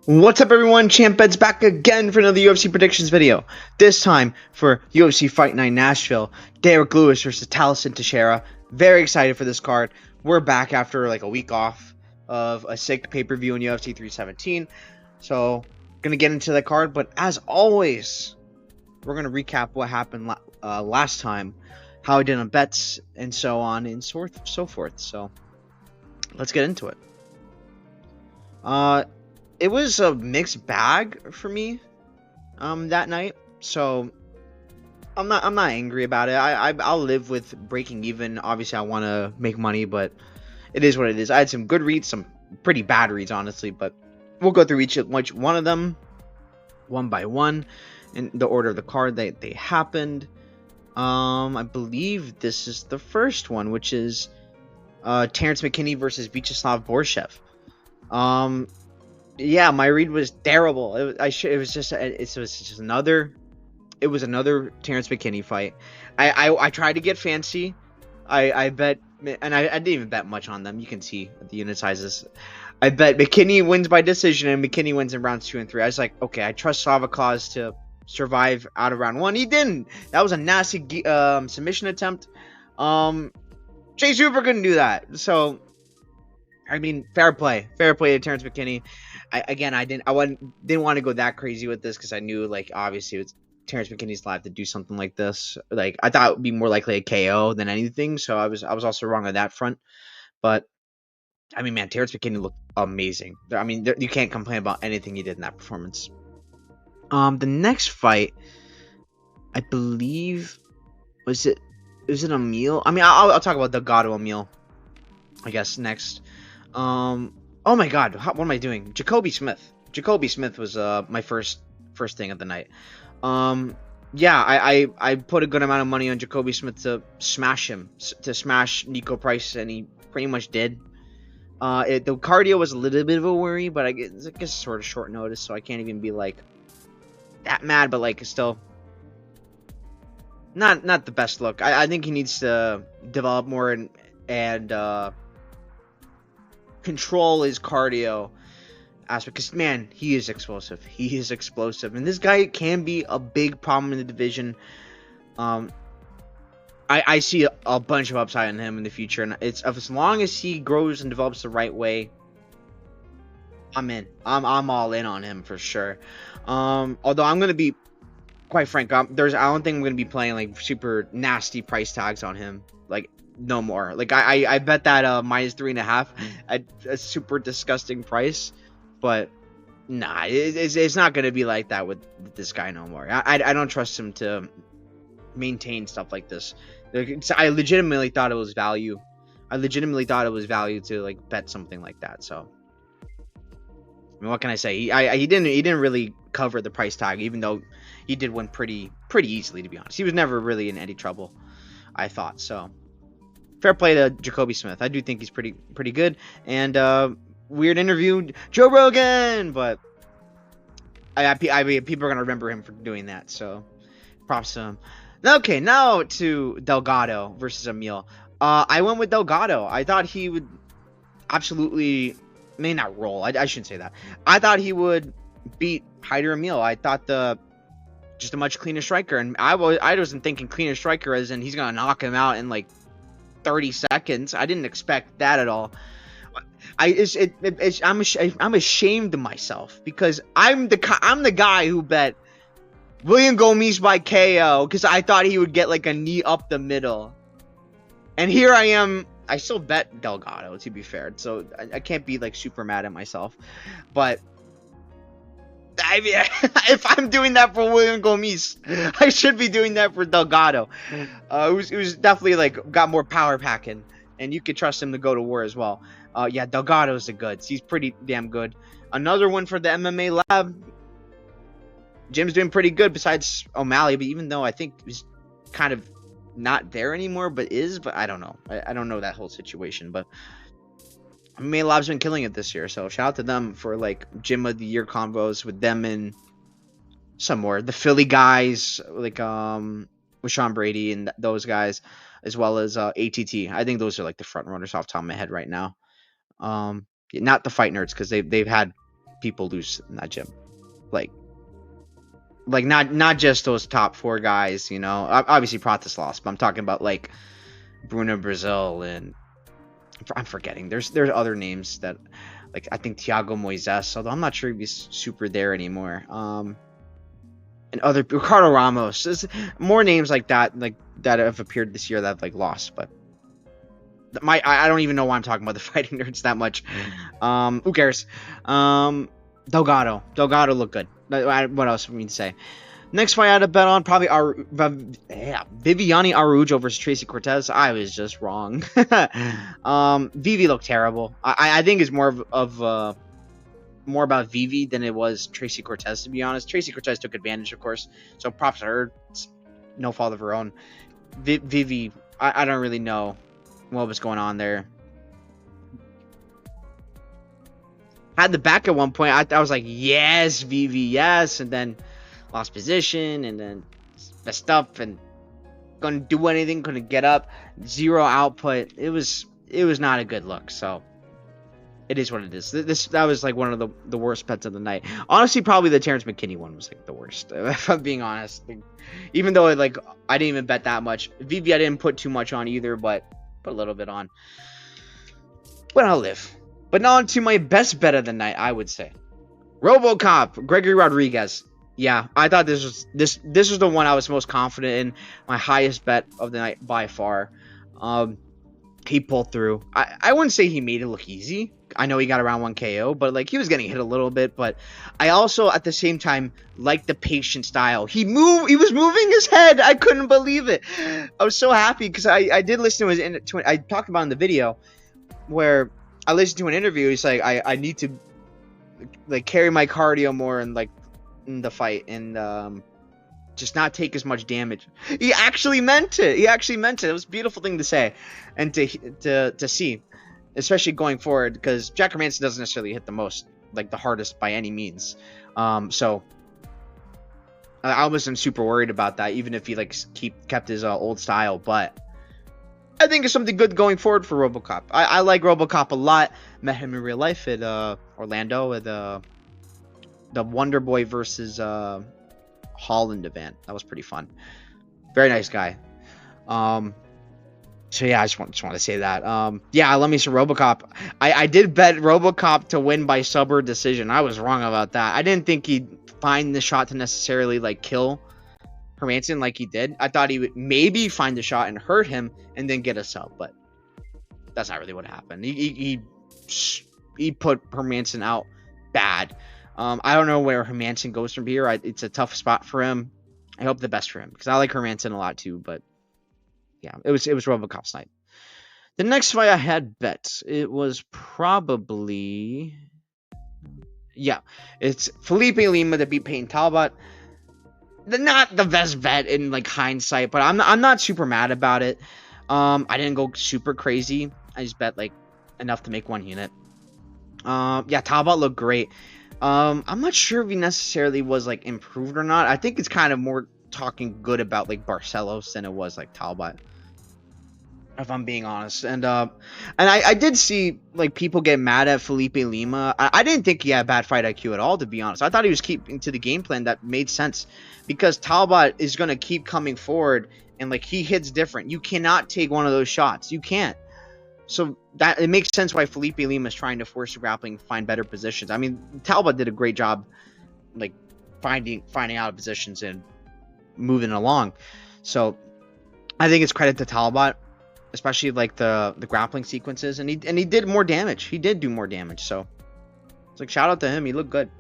What's up, everyone? Champ Bed's back again for another UFC predictions video. This time for UFC Fight Night Nashville. Derrick Lewis versus Tallison Teixeira. Very excited for this card. We're back after like a week off of a sick pay-per-view in UFC 317. So, gonna get into the card, but as always, we're gonna recap what happened last time, how I did on bets, and so on and so forth. So, let's get into it. It was a mixed bag for me that night, so I'm not angry about it. I'll live with breaking even. Obviously I want to make money, but it is what it is. I had some good reads, some pretty bad reads, honestly, but we'll go through each one of them one by one in the order of the card that they happened. I believe this is the first one, which is Terrence McKinney versus Vyacheslav Borshev. Yeah, my read was terrible. It was just another. It was another Terrence McKinney fight. I tried to get fancy. I bet, and I didn't even bet much on them. You can see the unit sizes. I bet McKinney wins by decision, and McKinney wins in rounds 2 and 3. I was like, okay, I trust Slavakaz to survive out of round 1. He didn't. That was a nasty submission attempt. Chase Hooper couldn't do that. So, I mean, fair play to Terrence McKinney. I didn't want to go that crazy with this because I knew, like, obviously it's Terrence McKinney's life to do something like this. Like, I thought it would be more likely a KO than anything, so I was also wrong on that front. But I mean, man, Terrence McKinney looked amazing. I mean, you can't complain about anything he did in that performance. The next fight, I believe, was it a meal? I mean, I'll talk about Delgado Emil, I guess, next. Oh my God, what am I doing? Jacoby Smith. Jacoby Smith was my first thing of the night. Yeah, I put a good amount of money on Jacoby Smith to smash him, to smash Nico Price, and he pretty much did. The cardio was a little bit of a worry, but I guess sort of short notice, so I can't even be like that mad, but like still not the best look. I think he needs to develop more and control his cardio aspect, because man, he is explosive. He is explosive, and this guy can be a big problem in the division. I see a bunch of upside in him in the future, and it's as long as he grows and develops the right way, I'm in. I'm all in on him for sure. Although I'm gonna be quite frank, I don't think I'm gonna be playing like super nasty price tags on him. Like, no more. Like I bet that -3.5 at a super disgusting price, but nah, it's not gonna be like that with this guy no more. I don't trust him to maintain stuff like this. I legitimately thought it was value. I legitimately thought it was value to like bet something like that. So, I mean, what can I say? He didn't really cover the price tag, even though he did win pretty easily, to be honest. He was never really in any trouble, I thought. So, fair play to Jacoby Smith. I do think he's pretty good. And weird interview, Joe Rogan, but I mean, people are gonna remember him for doing that. So, props to him. Okay, now to Delgado versus Emil. I went with Delgado. I thought he would absolutely, may not roll. I shouldn't say that. I thought he would beat Hyder Emil. I thought just a much cleaner striker, and I wasn't thinking cleaner striker as in he's gonna knock him out in like 30 seconds. I didn't expect that at all. I'm ashamed of myself because I'm the guy who bet William Gomes by KO because I thought he would get like a knee up the middle. And here I am. I still bet Delgado, to be fair. So I can't be like super mad at myself. But I mean, if I'm doing that for William Gomes, I should be doing that for Delgado. It was definitely like got more power packing. And you could trust him to go to war as well. Yeah, Delgado's the goods. He's pretty damn good. Another one for the MMA lab. Jim's doing pretty good besides O'Malley, but even though I think he's kind of not there anymore, but I don't know. I don't know that whole situation, but MMA Lab's been killing it this year, so shout out to them for like Gym of the Year combos with them and some more. The Philly guys, like with Sean Brady and those guys, as well as ATT. I think those are like the front runners off the top of my head right now. Not the Fight Nerds, because they've had people lose in that gym. Like not just those top 4 guys, you know. Obviously Pratis lost, but I'm talking about like Bruno Brazil, and I'm forgetting. There's other names that, like, I think Thiago Moises, although I'm not sure if he's super there anymore. And other Ricardo Ramos. There's more names like that have appeared this year that have like lost, but I don't even know why I'm talking about the fighting nerds that much. Who cares? Delgado looked good. What else for me to say? Next fight I had to bet on, probably Viviane Araújo versus Tracy Cortez. I was just wrong. Vivi looked terrible. I think it's more more about Vivi than it was Tracy Cortez, to be honest. Tracy Cortez took advantage, of course, so props to her. It's no fault of her own. Vivi, I don't really know what was going on there. Had the back at one point. I was like, yes, Vivi, yes, and then lost position, and then messed up, and couldn't do anything, couldn't get up, 0 output. It was not a good look. So it is what it is. That was like one of the worst bets of the night. Honestly, probably the Terrence McKinney one was like the worst, if I'm being honest. Even though I didn't even bet that much. Vivi I didn't put too much on either, but put a little bit on. But I'll live. But now on to my best bet of the night, I would say. RoboCop, Gregory Rodriguez. Yeah, I thought this was the one I was most confident in. My highest bet of the night by far. He pulled through. I wouldn't say he made it look easy. I know he got around 1 KO, but like he was getting hit a little bit. But I also at the same time liked the patient style. He was moving his head. I couldn't believe it. I was so happy because I did listen to I talked about in the video where I listened to an interview. He's like, I need to like carry my cardio more and like in the fight and just not take as much damage. He actually meant it. It was a beautiful thing to say and to see, especially going forward, because Jack Hermanson doesn't necessarily hit the hardest by any means. So I wasn't super worried about that, even if he kept his old style. But I think it's something good going forward for RoboCop. I like RoboCop a lot. Met him in real life at Orlando at the Wonder Boy versus Holland event. That was pretty fun. Very nice guy. So yeah, I just want to say that. Yeah, I love me some RoboCop. I did bet RoboCop to win by sub or decision. I was wrong about that. I didn't think he'd find the shot to necessarily kill Hermanson like he did. I thought he would maybe find the shot and hurt him and then get a sub, but that's not really what happened. He put Hermanson out bad. I don't know where Hermanson goes from here. It's a tough spot for him. I hope the best for him because I like Hermanson a lot too. But yeah, it was RoboCop's night. The next fight I had bets. It was probably it's Felipe Lima to beat Peyton Talbot. Not the best bet in hindsight, but I'm not super mad about it. I didn't go super crazy. I just bet enough to make 1 unit. Yeah, Talbot looked great. I'm not sure if he necessarily was improved or not. I think it's kind of more talking good about Barcelos than it was Talbot, if I'm being honest. And I did see people get mad at Felipe Lima. I didn't think he had bad fight IQ at all, to be honest. I thought he was keeping to the game plan that made sense because Talbot is gonna keep coming forward and he hits different. You cannot take one of those shots. You can't. So that it makes sense why Felipe Lima is trying to force the grappling, find better positions. I mean, Talbot did a great job, finding out of positions and moving along. So I think it's credit to Talbot, especially the grappling sequences, and he did more damage. He did do more damage. So it's shout out to him. He looked good.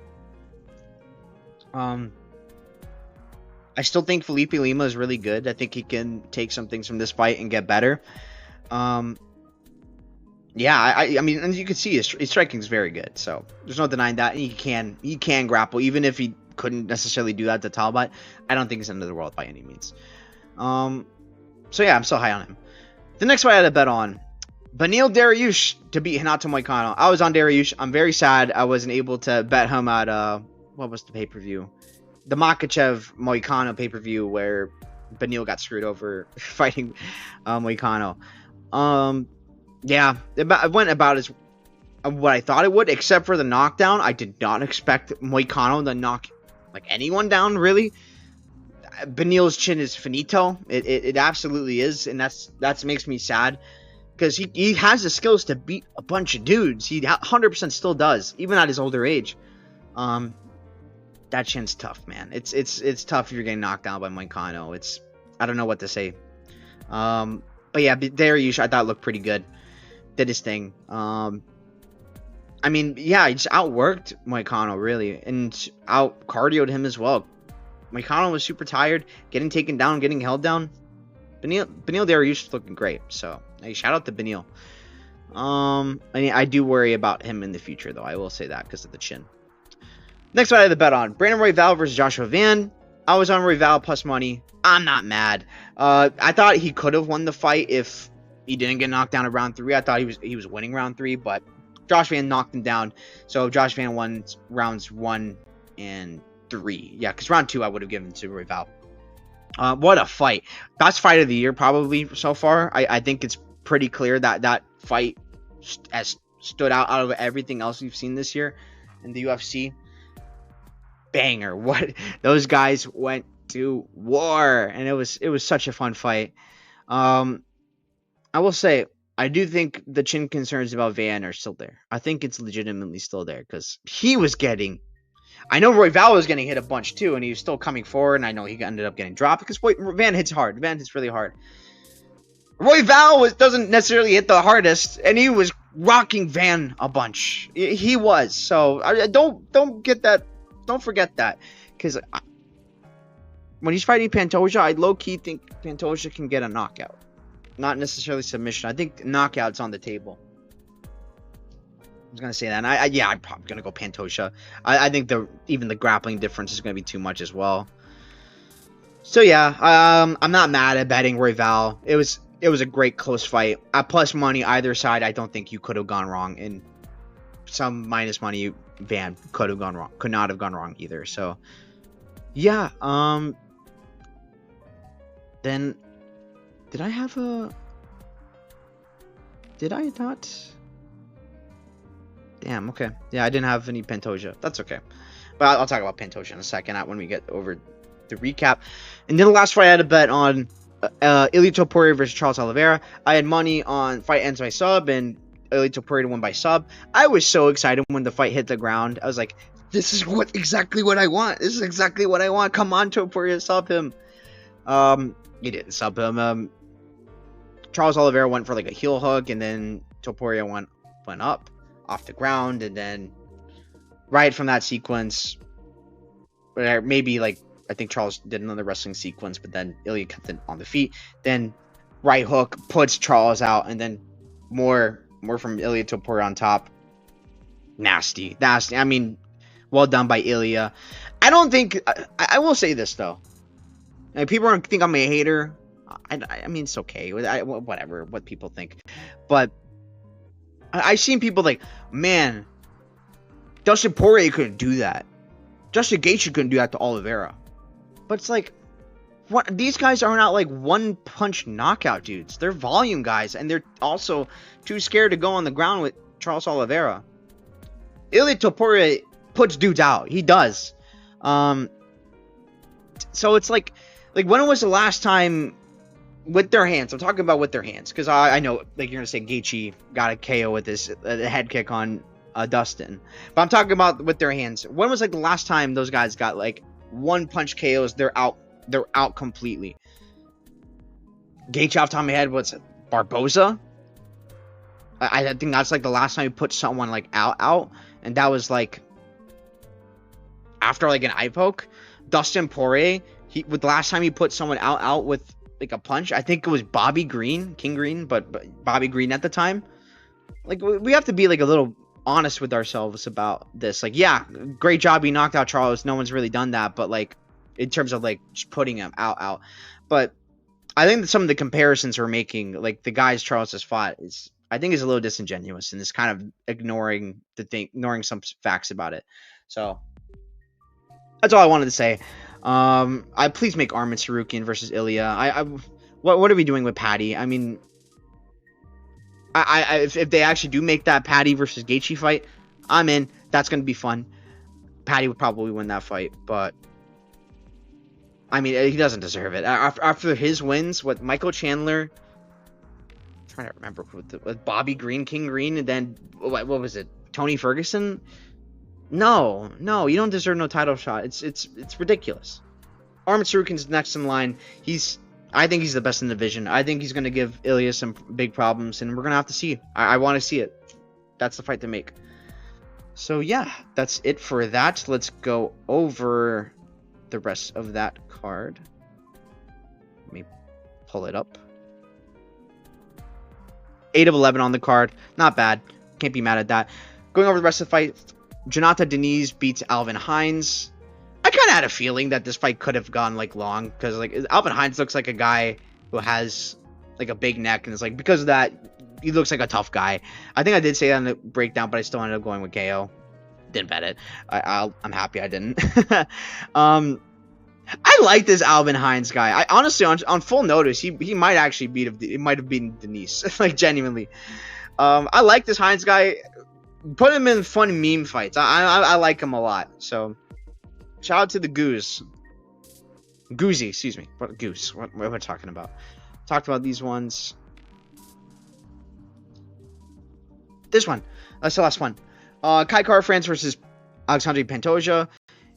I still think Felipe Lima is really good. I think he can take some things from this fight and get better. Yeah, I mean, and you can see his striking is very good. So there's no denying that. And he can grapple, even if he couldn't necessarily do that to Talbot. I don't think it's end of the world by any means. So yeah, I'm still high on him. The next fight I had a bet on, Beneil Dariush to beat Renato Moicano. I was on Dariush. I'm very sad I wasn't able to bet him at what was the pay-per-view? The Makhachev Moicano pay-per-view where Beneil got screwed over fighting Moicano. Yeah, it went about what I thought it would, except for the knockdown. I did not expect Moicano to knock like anyone down, really. Beneil's chin is finito. It absolutely is, and that makes me sad because he has the skills to beat a bunch of dudes. He 100% still does, even at his older age. That chin's tough, man. It's tough if you're getting knocked down by Moicano. I don't know what to say. But yeah, Derrick I thought looked pretty good. Did his thing. I mean, yeah, he just outworked Moicano really, and out cardioed him as well. Moicano was super tired, getting taken down, getting held down. Beneil Dariush looking great. So hey, shout out to Beneil. I do worry about him in the future though. I will say that because of the chin. Next fight I had the bet on Brandon Royval versus Joshua Van. I was on Royval plus money. I'm not mad. I thought he could have won the fight if he didn't get knocked down in round 3. I thought he was winning round 3, but Josh Van knocked him down. So Josh Van won rounds 1 and 3. Yeah, because round 2 I would have given to Royval. What a fight. Best fight of the year probably so far. I think it's pretty clear that fight has stood out of everything else we've seen this year in the UFC. Banger. What those guys went to war, and it was such a fun fight. I will say I do think the chin concerns about Van are still there. I think it's legitimately still there because he was getting. I know Royval was getting hit a bunch too, and he was still coming forward. And I know he ended up getting dropped because Van hits hard. Van hits really hard. Royval doesn't necessarily hit the hardest, and he was rocking Van a bunch. He was. So don't get that. Don't forget that, because when he's fighting Pantoja, I low-key think Pantoja can get a knockout. Not necessarily submission. I think knockout's on the table. I was going to say that. And I'm probably going to go Pantoja. I think even the grappling difference is going to be too much as well. So, yeah, I'm not mad at betting Royval. It was a great close fight. At plus money, either side, I don't think you could have gone wrong. And some minus money, Van could not have gone wrong either. So, yeah, then did I not? Damn, okay. Yeah, I didn't have any Pantoja. That's okay. But I'll talk about Pantoja in a second when we get over the recap. And then the last fight I had a bet on Ilia Topuria versus Charles Oliveira. I had money on fight ends by sub and Ilia Topuria to win by sub. I was so excited when the fight hit the ground. I was like, this is exactly what I want. This is exactly what I want. Come on, Topuria, sub him. He didn't sub him. Charles Oliveira went for like a heel hook, and then Topuria went up off the ground, and then right from that sequence, or maybe like I think Charles did another wrestling sequence, but then Ilia kept it on the feet. Then right hook puts Charles out, and then more from Ilia Topuria on top. Nasty. I mean, well done by Ilia. I don't think I will say this though. Like, people think I'm a hater. I mean, it's okay. Whatever what people think, but I've seen people like, man, Dustin Poirier couldn't do that. Justin Gaethje couldn't do that to Oliveira. But it's like, what? These guys are not like one-punch knockout dudes. They're volume guys, and they're also too scared to go on the ground with Charles Oliveira. Ilia Topuria puts dudes out. He does. So it's like when was the last time with their hands? I'm talking about with their hands, because I know like you're gonna say Gaethje got a KO with this head kick on Dustin, but I'm talking about with their hands. When was like the last time those guys got like one punch KOs? They're out completely. Gaethje off the top of my head, what's it? Barboza? I think that's like the last time he put someone like out, and that was like after like an eye poke. Dustin Poirier, with the last time he put someone out with like a punch, I think it was King Green, but Bobby Green at the time. Like, we have to be like a little honest with ourselves about this. Like, yeah, great job, he knocked out Charles. No one's really done that, but like in terms of like just putting him out. But I think that some of the comparisons we're making, like the guys Charles has fought, is a little disingenuous, and it's kind of ignoring some facts about it. So that's all I wanted to say. I please make Arman Tsarukyan versus Ilia. What are we doing with Patty? I mean, If they actually do make that Patty versus Gaethje fight, I'm in. That's gonna be fun. Patty would probably win that fight, but I mean, he doesn't deserve it. After his wins with Michael Chandler, I'm trying to remember with Bobby Green, King Green, and then what was it? Tony Ferguson? No, you don't deserve no title shot. It's ridiculous. Arman Sarukin's next in line. I think he's the best in the division. I think he's going to give Ilya some big problems, and we're going to have to see. I want to see it. That's the fight to make. So, yeah, that's it for that. Let's go over the rest of that card. Let me pull it up. 8 of 11 on the card. Not bad. Can't be mad at that. Going over the rest of the fight, Jonathan Deniz beats Alvin Hines. I kind of had a feeling that this fight could have gone like long because like Alvin Hines looks like a guy who has like a big neck, and it's like because of that he looks like a tough guy. I think I did say that in the breakdown, but I still ended up going with KO. Didn't bet it. I'm happy I didn't. I like this Alvin Hines guy. I honestly on full notice he might actually might have beaten Denise like genuinely. I like this Hines guy. Put him in fun meme fights. I like him a lot. So. Shout out to the Goose. Goozy, excuse me. What Goose? What am I talking about? Talked about these ones. This one. That's the last one. Kai Kara France versus Alexandre Pantoja.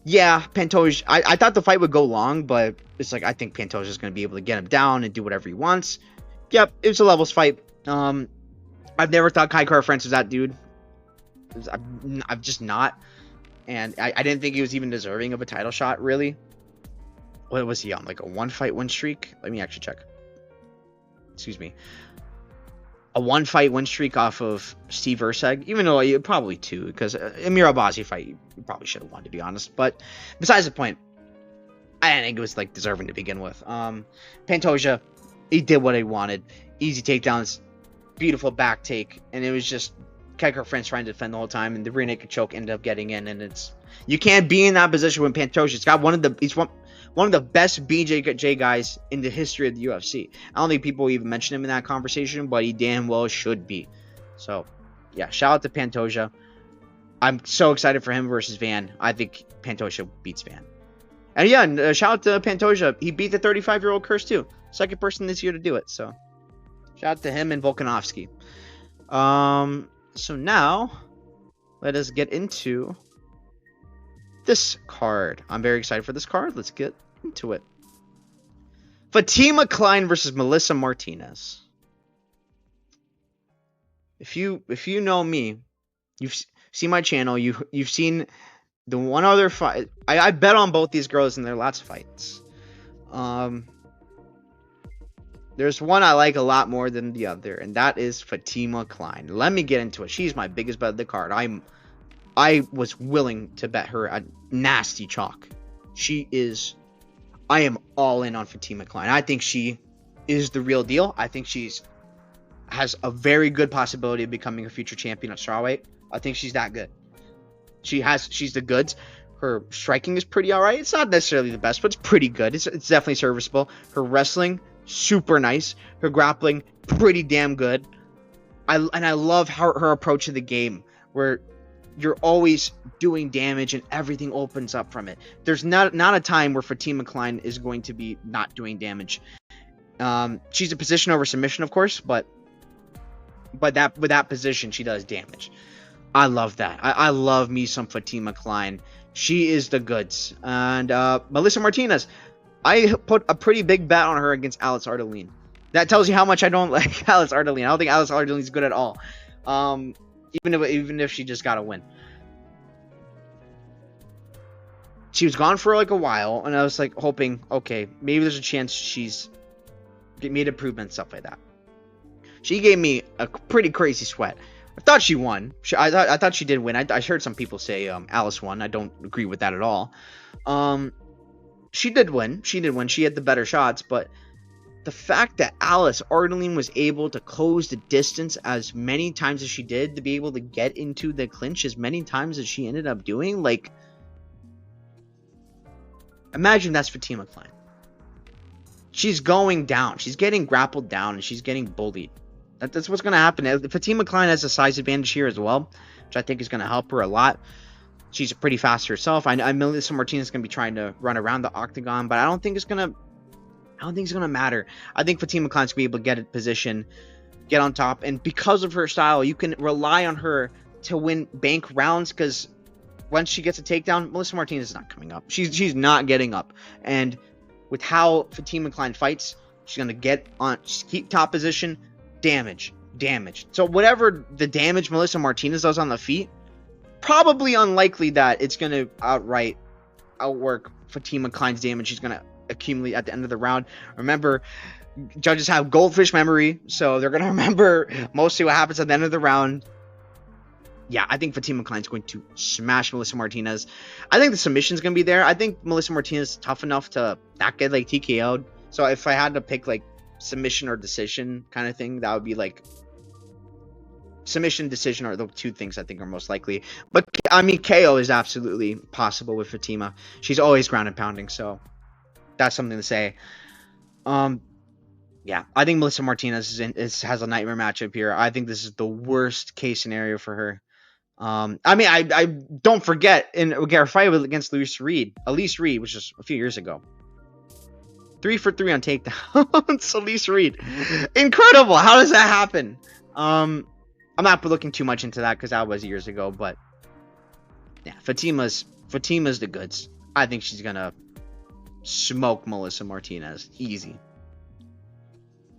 Yeah, Pantoja. I thought the fight would go long, but it's like I think Pantoja is going to be able to get him down and do whatever he wants. Yep, it was a levels fight. I've never thought Kai Kara France was that dude. I'm just not. And I didn't think he was even deserving of a title shot, really. What was he on? Like a 1-fight win streak? Let me actually check. Excuse me. A 1-fight win streak off of Steve Erceg. Even though probably 2, because Amir Albazi fight, you probably should have won, to be honest. But besides the point, I didn't think it was like deserving to begin with. Pantoja, he did what he wanted. Easy takedowns, beautiful back take, and it was just Kai Kara France trying to defend the whole time, and the rear naked choke ended up getting in, and you can't be in that position when Pantoja's got he's one of the best BJJ guys in the history of the UFC. I don't think people even mention him in that conversation, but he damn well should be. So, yeah, shout out to Pantoja. I'm so excited for him versus Van. I think Pantoja beats Van. And yeah, shout out to Pantoja. He beat the 35-year-old Curse too. Second person this year to do it. So, shout out to him and Volkanovski. So now, let us get into this card. I'm very excited for this card. Let's get into it. Fatima Klein versus Melissa Martinez. If you know me, you've seen my channel. You've seen the one other fight. I bet on both these girls in their last fights. There's one I like a lot more than the other, and that is Fatima Klein. Let me get into it. She's my biggest bet of the card. I was willing to bet her a nasty chalk. I am all in on Fatima Klein. I think she is the real deal. I think has a very good possibility of becoming a future champion at strawweight. I think she's that good. She's the goods. Her striking is pretty alright. It's not necessarily the best, but it's pretty good. It's definitely serviceable. Her wrestling, super nice. Her grappling, pretty damn good. I love her approach to the game, where you're always doing damage and everything opens up from it. There's not a time where Fatima Klein is going to be not doing damage. She's a position over submission, of course, but with that position, she does damage. I love that. I love me some Fatima Klein. She is the goods. And Melissa Martinez, I put a pretty big bet on her against Alex Ardelin. That tells you how much I don't like Alex Ardelin. I don't think Alex Ardelin is good at all. Even if she just got a win. She was gone for like a while, and I was like hoping, okay, maybe there's a chance she's made improvements, stuff like that. She gave me a pretty crazy sweat. I thought she won. I thought she did win. I heard some people say Alice won. I don't agree with that at all. She did win. She had the better shots, but the fact that Alice Ardelin was able to close the distance as many times as she did, to be able to get into the clinch as many times as she ended up doing, like, imagine that's Fatima Klein. She's going down. She's getting grappled down, and she's getting bullied. That's what's going to happen. Fatima Klein has a size advantage here as well, which I think is going to help her a lot. She's pretty fast herself. I know Melissa Martinez is going to be trying to run around the octagon, but I don't think it's going to matter. I think Fatima Klein's going to be able to get in position, get on top, and because of her style, you can rely on her to win bank rounds, because once she gets a takedown, Melissa Martinez is not coming up. She's not getting up. And with how Fatima Klein fights, she's going to get on, keep top position, damage. So whatever the damage Melissa Martinez does on the feet, probably unlikely that it's going to outwork Fatima Klein's damage she's going to accumulate at the end of the round. Remember, judges have goldfish memory, so they're going to remember mostly what happens at the end of the round. Yeah, I think Fatima Klein's going to smash Melissa Martinez. I think the submission's going to be there. I think Melissa Martinez is tough enough to not get like TKO'd. So if I had to pick like submission or decision kind of thing, that would be like submission, decision are the two things I think are most likely. But I mean, KO is absolutely possible with Fatima. She's always ground and pounding, so that's something to say. Yeah, I think Melissa Martinez has a nightmare matchup here. I think this is the worst case scenario for her. I mean, I don't forget in our fight against Elise Reed, which is a few years ago. 3 for 3 on takedowns. Elise Reed, incredible. How does that happen? I'm not looking too much into that because that was years ago, but yeah, Fatima's the goods. I think she's gonna smoke Melissa Martinez easy.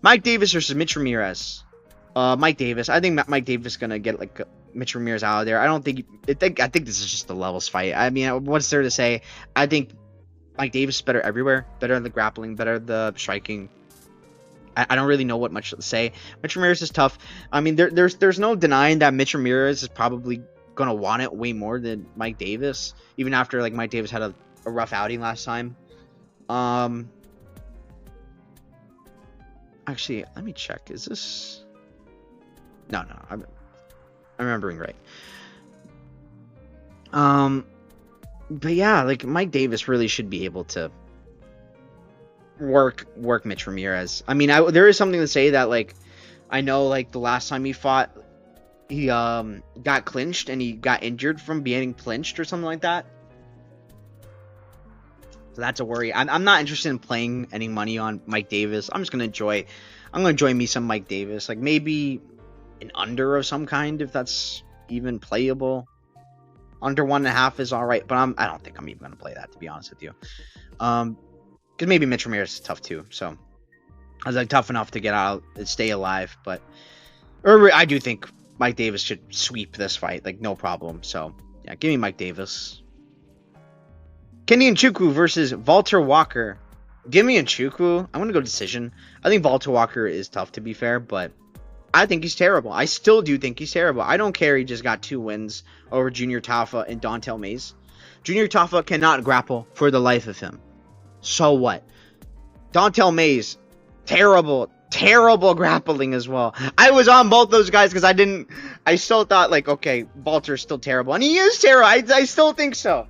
Mike Davis versus Mitch Ramirez. Mike Davis. I think Mike Davis is gonna get like Mitch Ramirez out of there. I think this is just a levels fight. I mean, what's there to say? I think Mike Davis is better everywhere. Better at the grappling. Better at the striking. I don't really know what much to say. Mitch Ramirez is tough. I mean, there's no denying that Mitch Ramirez is probably gonna want it way more than Mike Davis, even after like Mike Davis had a rough outing last time. Actually, let me check. Is this? No, I'm remembering right. But yeah, like Mike Davis really should be able to work Mitch Ramirez. I mean, there is something to say that like I know like the last time he fought, he got clinched and he got injured from being clinched or something like that. So that's a worry. I'm not interested in playing any money on Mike Davis. I'm gonna enjoy me some Mike Davis. Like maybe an under of some kind if that's even playable. Under 1.5 is all right, but I don't think I'm even gonna play that, to be honest with you. Because maybe Mitch Ramirez is tough too. So I was like tough enough to get out and stay alive, but I do think Mike Davis should sweep this fight, like no problem. So yeah, give me Mike Davis. Kenny Nchukwu versus Walter Walker. Give me Nchukwu. I'm gonna go decision. I think Walter Walker is tough, to be fair, but I think he's terrible. I still do think he's terrible. I don't care he just got 2 wins over Junior Tafa and Dontel Mays. Junior Tafa cannot grapple for the life of him. So what? Dontel Mays, terrible grappling as well. I was on both those guys because I still thought like, okay, Walter's still terrible. And he is terrible. I still think so.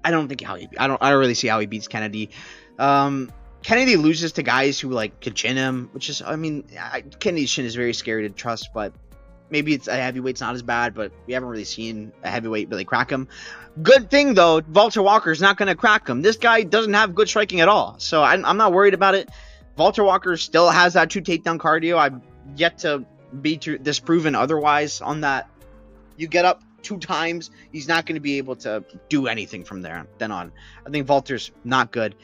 I don't really see how he beats Kennedy. Kennedy loses to guys who like could chin him, which is, I mean, Kennedy's chin is very scary to trust, but maybe it's a heavyweight's not as bad, but we haven't really seen a heavyweight really crack him. Good thing though, Walter Walker's not going to crack him. This guy doesn't have good striking at all, so I'm not worried about it. Walter Walker still has that 2 takedown cardio. I've yet to be disproven otherwise on that. You get up 2 times, he's not going to be able to do anything from there then on. I think Walter's not good.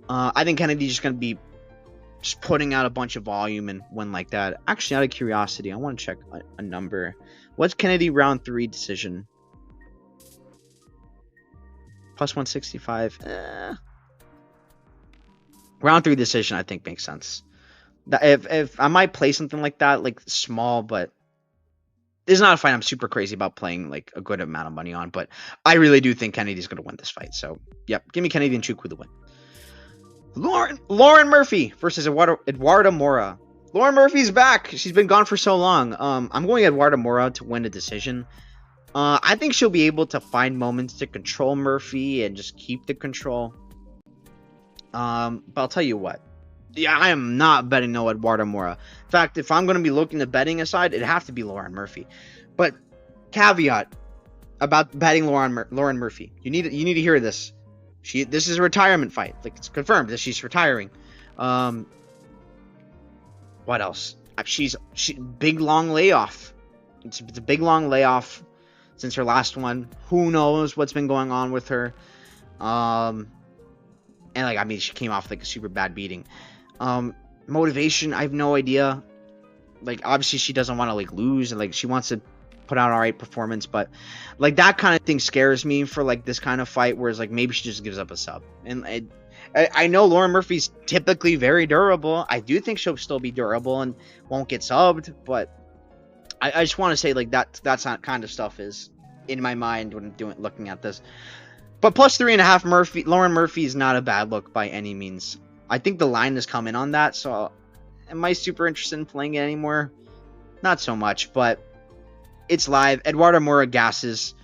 I think Kennedy's just going to be just putting out a bunch of volume and win like that. Actually, out of curiosity, I want to check a number. What's Kennedy round 3 decision? Plus 165. Round 3 decision, I think makes sense. If I might play something like that, like small, but this is not a fight I'm super crazy about playing like a good amount of money on. But I really do think Kennedy's going to win this fight. So, yep, give me Kennedy and Nchukwu the win. Lauren Murphy versus Eduardo Mora. Lauren Murphy's back. She's been gone for so long. I'm going Eduardo Mora to win a decision. I think she'll be able to find moments to control Murphy and just keep the control. But I'll tell you what. Yeah, I am not betting no Eduardo Mora. In fact, if I'm going to be looking to betting aside, it'd have to be Lauren Murphy. But caveat about betting Lauren Murphy. You need to hear this. This is a retirement fight. Like, it's confirmed that she's retiring. Um, what else? She big long layoff. It's a big long layoff since her last one. Who knows what's been going on with her? Um, and like, I mean, she came off like a super bad beating. Motivation, I have no idea. Like, obviously she doesn't want to like lose, and like she wants to put out all right performance, but like that kind of thing scares me for like this kind of fight, whereas like maybe she just gives up a sub. And I know Lauren Murphy's typically very durable. I do think she'll still be durable and won't get subbed, but I just want to say like that's not kind of stuff is in my mind when looking at this. But plus 3.5 Lauren Murphy is not a bad look by any means. I think the line has come in on that, so am I super interested in playing it anymore? Not so much, but it's live. Eduardo Mora gasses.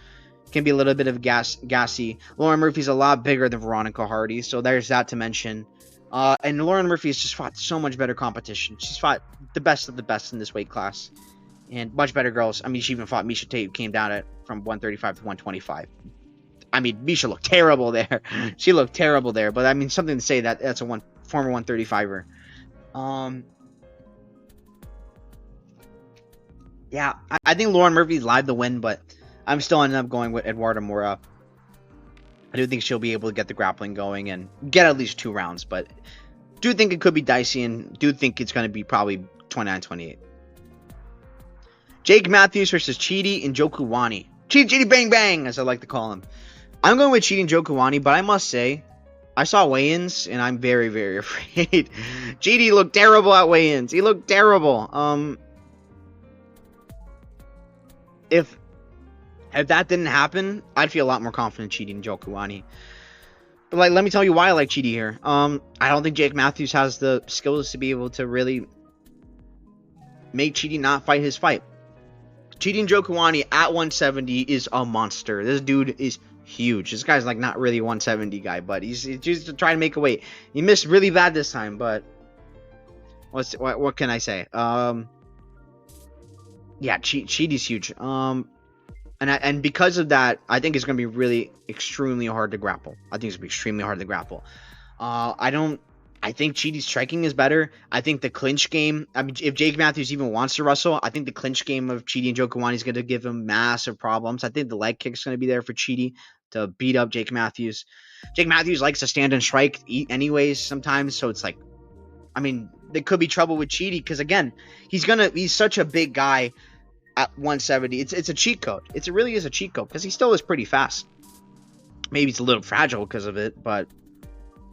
Can be a little bit of gassy. Lauren Murphy's a lot bigger than Veronica Hardy, so there's that to mention. And Lauren Murphy has just fought so much better competition. She's fought the best of the best in this weight class. And much better girls. I mean, she even fought Misha Tate, who came down from 135 to 125. I mean, Misha looked terrible there. She looked terrible there. But I mean, something to say that that's a former 135er. Yeah, I think Lauren Murphy's live to win, but I'm still ending up going with Eduardo Mora. I do think she'll be able to get the grappling going and get at least 2 rounds, but do think it could be dicey and do think it's going to be probably 29-28. Jake Matthews versus Chidi Njokuani. Chidi Bang Bang, as I like to call him. I'm going with Chidi Njokuani, but I must say, I saw weigh-ins, and I'm very, very afraid. Chidi looked terrible at weigh-ins. He looked terrible. If that didn't happen, I'd feel a lot more confident Chidi Njokuani. But like, let me tell you why I like Chidi here. I don't think Jake Matthews has the skills to be able to really make Chidi not fight his fight. Chidi Njokuani at 170 is a monster. This dude is huge. This guy's like not really a 170 guy, but he's just trying to make a weight. He missed really bad this time, but what can I say? Yeah, Chidi's huge. And because of that, I think it's going to be really extremely hard to grapple. I think it's going to be extremely hard to grapple. I think Chidi's striking is better. I think the clinch game, I mean, if Jake Matthews even wants to wrestle, I think the clinch game of Chidi Njokuani is going to give him massive problems. I think the leg kick is going to be there for Chidi to beat up Jake Matthews. Jake Matthews likes to stand and strike anyways sometimes, so it's like, I mean, there could be trouble with Chidi because, again, he's such a big guy at 170. It's a cheat code. It really is a cheat code because he still is pretty fast. Maybe it's a little fragile because of it, but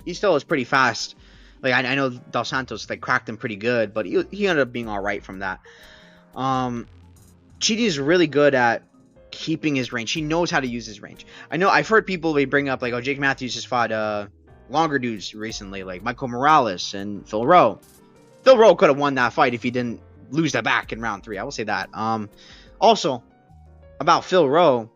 he still is pretty fast. Like, I know Dos Santos like cracked him pretty good, but he ended up being all right from that. Chidi is really good at keeping his range. He knows how to use his range. I know I've heard people bring up like, oh, Jake Matthews just fought longer dudes recently, like Michael Morales and Phil Rowe. Phil Rowe could have won that fight if he didn't lose that back in round 3. I will say that. Also, about Phil Rowe,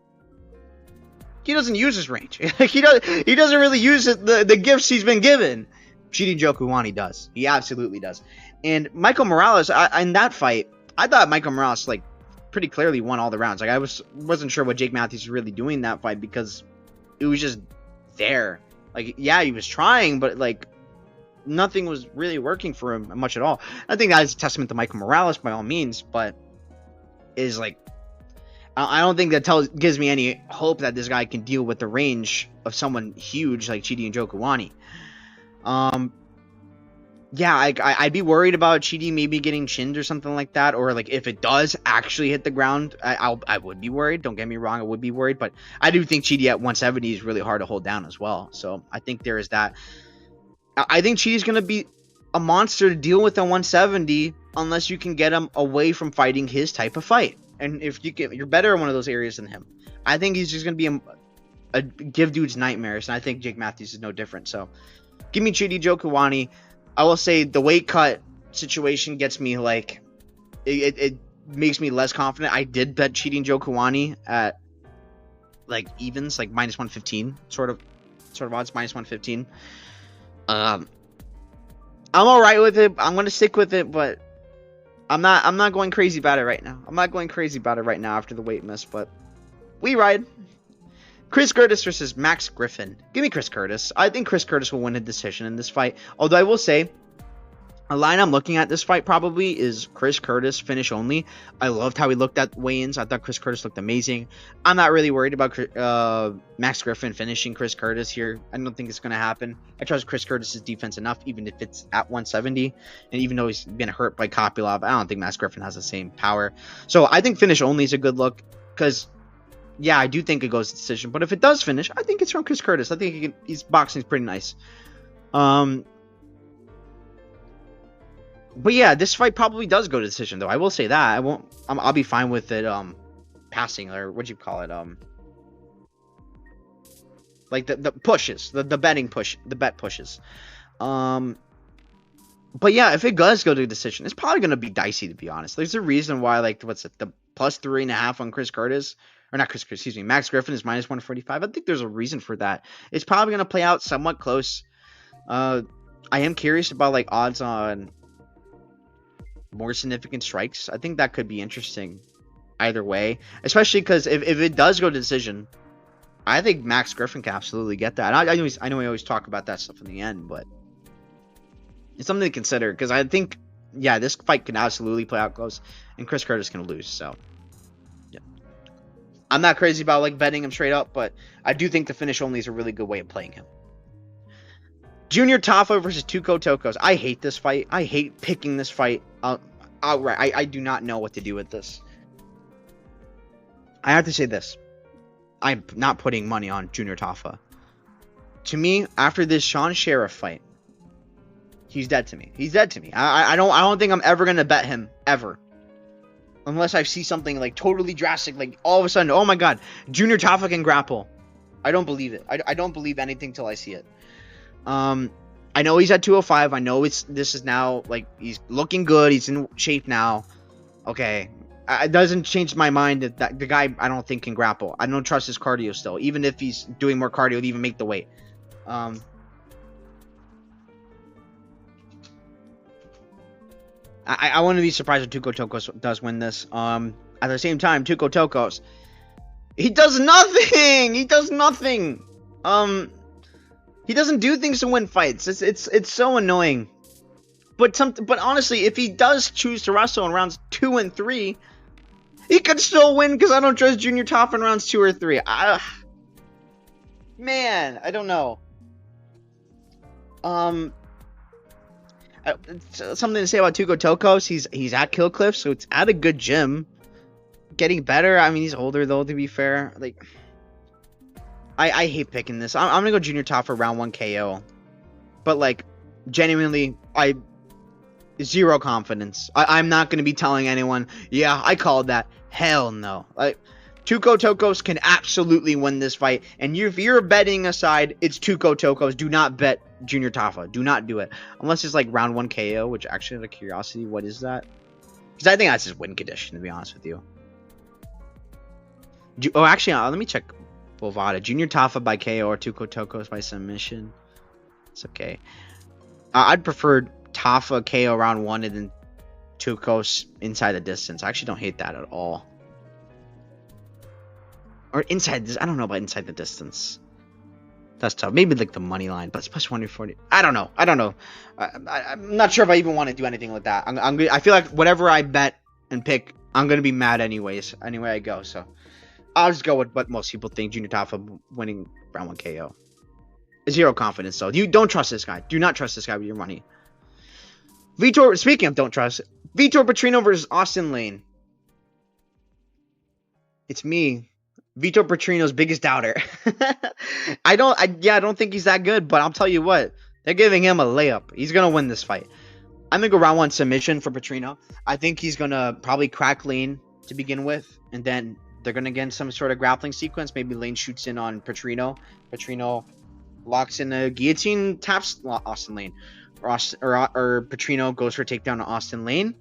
he doesn't use his range. he doesn't really use the gifts he's been given. Chidi Njokuani does. He absolutely does. And Michael Morales, in that fight, I thought Michael Morales like pretty clearly won all the rounds. Like, I wasn't sure what Jake Matthews was really doing in that fight because it was just there. Like, yeah, he was trying, but like nothing was really working for him much at all. I think that is a testament to Michael Morales by all means, but is like, I don't think that gives me any hope that this guy can deal with the range of someone huge like Chidi Njokuani. Yeah, I'd be worried about Chidi maybe getting chinned or something like that, or like if it does actually hit the ground, I would be worried. Don't get me wrong, I would be worried, but I do think Chidi at 170 is really hard to hold down as well. So I think there is that. I think Chidi's gonna be a monster to deal with at 170 unless you can get him away from fighting his type of fight. And if you're better in one of those areas than him, I think he's just gonna be a give dudes nightmares, and I think Jake Matthews is no different. So give me Chidi Njokuani. I will say the weight cut situation gets me like, it makes me less confident. I did bet Chidi Njokuani at like evens, like minus 115, sort of odds, minus 115. I'm all right with it. I'm gonna stick with it, but I'm not going crazy about it right now. I'm not going crazy about it right now after the weight miss, but we ride. Chris Curtis versus Max Griffin. Give me Chris Curtis. I think Chris Curtis will win a decision in this fight. Although I will say, a line I'm looking at this fight probably is Chris Curtis finish only. I loved how he looked at weigh-ins. I thought Chris Curtis looked amazing. I'm not really worried about Max Griffin finishing Chris Curtis here. I don't think it's going to happen. I trust Chris Curtis's defense enough, even if it's at 170. And even though he's been hurt by Kopylov, I don't think Max Griffin has the same power. So I think finish only is a good look because, yeah, I do think it goes to decision. But if it does finish, I think it's from Chris Curtis. I think his boxing is pretty nice. But yeah, this fight probably does go to decision, though. I will say that I'll be fine with it. Passing, or what do you call it? Like the pushes, the betting push, the bet pushes. But yeah, if it does go to decision, it's probably gonna be dicey, to be honest. There's a reason why, like, what's it, the plus 3.5 on Chris Curtis, or not Chris Curtis, excuse me, Max Griffin is minus 145. I think there's a reason for that. It's probably gonna play out somewhat close. I am curious about like odds on more significant strikes. I think that could be interesting either way, especially because if it does go to decision, I think Max Griffin can absolutely get that. I know we always talk about that stuff in the end, but it's something to consider because I think, yeah, this fight can absolutely play out close and Chris Curtis can lose. So yeah, I'm not crazy about like betting him straight up, but I do think the finish only is a really good way of playing him. Junior Tafa versus Tuco Tokos. I hate this fight. I hate picking this fight outright. I do not know what to do with this. I have to say this. I'm not putting money on Junior Tafa. To me, after this Sean Sheriff fight, he's dead to me. He's dead to me. I don't think I'm ever gonna bet him ever, unless I see something like totally drastic, like all of a sudden, oh my god, Junior Tafa can grapple. I don't believe it. I don't believe anything till I see it. I know he's at 205. I know this is now like he's looking good. He's in shape now. Okay, it doesn't change my mind that the guy I don't think can grapple. I don't trust his cardio still, even if he's doing more cardio to even make the weight. I wouldn't be surprised if Tuco Tokos does win this. At the same time, Tuco Tokos, he does nothing. He does nothing. He doesn't do things to win fights. It's so annoying. But honestly, if he does choose to wrestle in rounds 2 and 3, he could still win because I don't trust Junior Tafa in rounds 2 or 3. Man, I don't know. Something to say about Tuco Tokos. He's at Kill Cliff, so it's at a good gym. Getting better. I mean, he's older though, to be fair. Like, I hate picking this. I'm gonna go Junior Tafa round 1 KO. But like, genuinely, zero confidence. I'm not gonna be telling anyone, yeah, I called that. Hell no. Like, Tuco Tokos can absolutely win this fight. And if you're betting aside, it's Tuco Tokos. Do not bet Junior Tafa. Do not do it. Unless it's like round 1 KO, which actually, out of curiosity, what is that? Because I think that's his win condition, to be honest with you. Oh, actually, let me check Bovada. Junior Tafa by KO or Tuco Tokos by submission. It's okay. I'd prefer Tafa KO round 1 and then Tukos inside the distance. I actually don't hate that at all. Or inside this. I don't know about inside the distance. That's tough. Maybe like the money line, but it's plus 140. I don't know. I'm not sure if I even want to do anything like that. I feel like whatever I bet and pick, I'm gonna be mad anyways. Anywhere I go, so I'll just go with what most people think. Junior Tafa winning round 1 KO. Zero confidence though. You don't trust this guy. Do not trust this guy with your money. Vitor. Speaking of don't trust, Vitor Petrino versus Austin Lane. It's me, Vitor Petrino's biggest doubter. I don't think he's that good, but I'll tell you what, they're giving him a layup. He's gonna win this fight. I'm gonna go round 1 submission for Petrino. I think he's gonna probably crack Lane to begin with, and then they're gonna get some sort of grappling sequence. Maybe Lane shoots in on Petrino. Petrino locks in a guillotine, taps Austin Lane, or Petrino goes for a takedown to Austin Lane.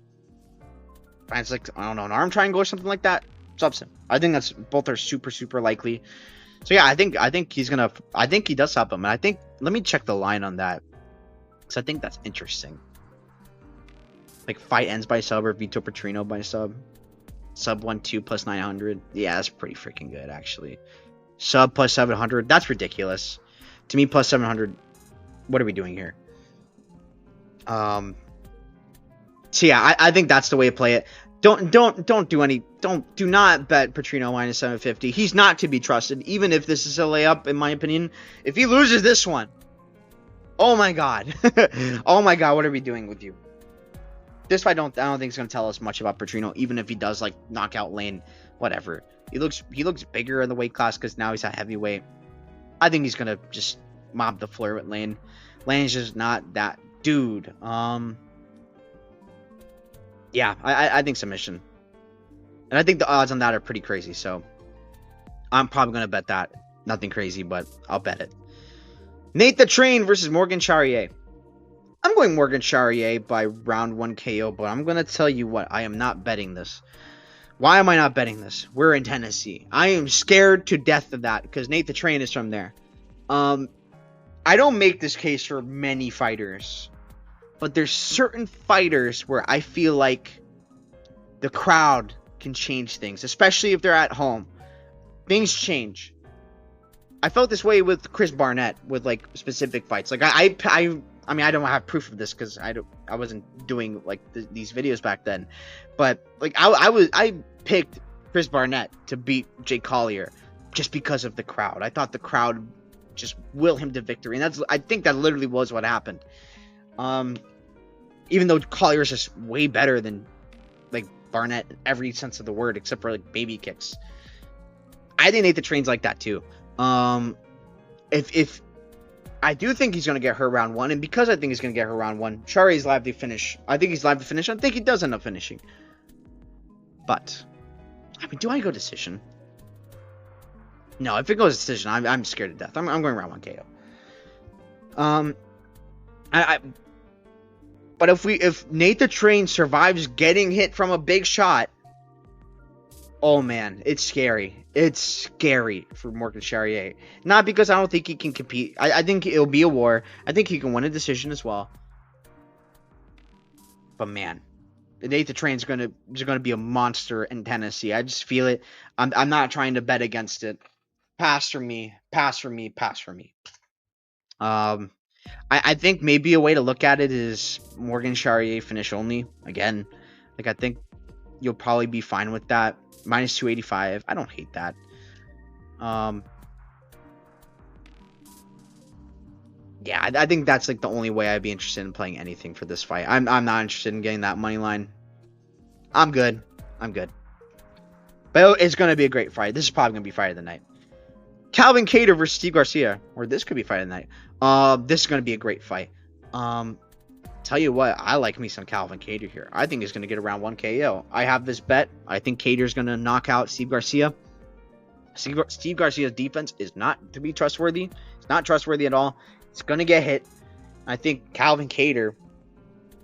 Finds like, I don't know, an arm triangle or something like that. Subs him. I think that's both are super likely. So yeah, I think he does stop him. And I think, let me check the line on that. Because I think that's interesting. Like, fight ends by sub or Vitor Petrino by sub. Sub 1-2 plus 900. Yeah, that's pretty freaking good, actually. Sub plus 700. That's ridiculous. To me, plus 700. What are we doing here? So yeah, I think that's the way to play it. Do not bet Petrino minus 750. He's not to be trusted, even if this is a layup, in my opinion. If he loses this one, oh my god. Oh my god, what are we doing with you? This fight I don't think it's gonna tell us much about Petrino, even if he does like knockout Lane, whatever. He looks bigger in the weight class because now he's a heavyweight. I think he's gonna just mob the floor with Lane. Lane's just not that dude. Yeah, I think submission. And I think the odds on that are pretty crazy, so I'm probably gonna bet that. Nothing crazy, but I'll bet it. Nate the Train versus Morgan Charrier. I'm going Morgan Charrier by round 1 KO, but I'm going to tell you what, I am not betting this. Why am I not betting this? We're in Tennessee. I am scared to death of that, because Nate the Train is from there. I don't make this case for many fighters, but there's certain fighters where I feel like the crowd can change things, especially if they're at home. Things change. I felt this way with Chris Barnett with like specific fights. Like I mean, I don't have proof of this because I wasn't doing like these videos back then, but like I picked Chris Barnett to beat Jake Collier just because of the crowd. I thought the crowd just will him to victory, and I think that literally was what happened. Even though Collier is just way better than like Barnett in every sense of the word except for like baby kicks. I think Nate the Train's like that too. If I do think he's going to get her round 1, and because I think he's going to get her round 1, Charrier's live to finish. I think he's live to finish. I think he does end up finishing. But, I mean, do I go decision? No, if it goes decision, I'm scared to death. I'm going round 1 KO. But if Nate the Train survives getting hit from a big shot, oh man, it's scary. It's scary for Morgan Charrier. Not because I don't think he can compete. I think it'll be a war. I think he can win a decision as well. But man, Nate the Train's gonna be a monster in Tennessee. I just feel it. I'm not trying to bet against it. Pass for me. Pass for me. Pass for me. I think maybe a way to look at it is Morgan Charrier finish only. Again, like I think you'll probably be fine with that. Minus 285. I don't hate that. Yeah, I think that's like the only way I'd be interested in playing anything for this fight. I'm not interested in getting that money line. I'm good. But it's gonna be a great fight. This is probably gonna be fight of the night. Calvin Kattar versus Steve Garcia, or this could be fight of the night. This is gonna be a great fight. Tell you what, I like me some Calvin Kattar here. I think he's going to get around 1 KO. I have this bet. I think Kattar's going to knock out Steve Garcia. Steve Garcia's defense is not to be trustworthy. It's not trustworthy at all. It's going to get hit. I think Calvin Kattar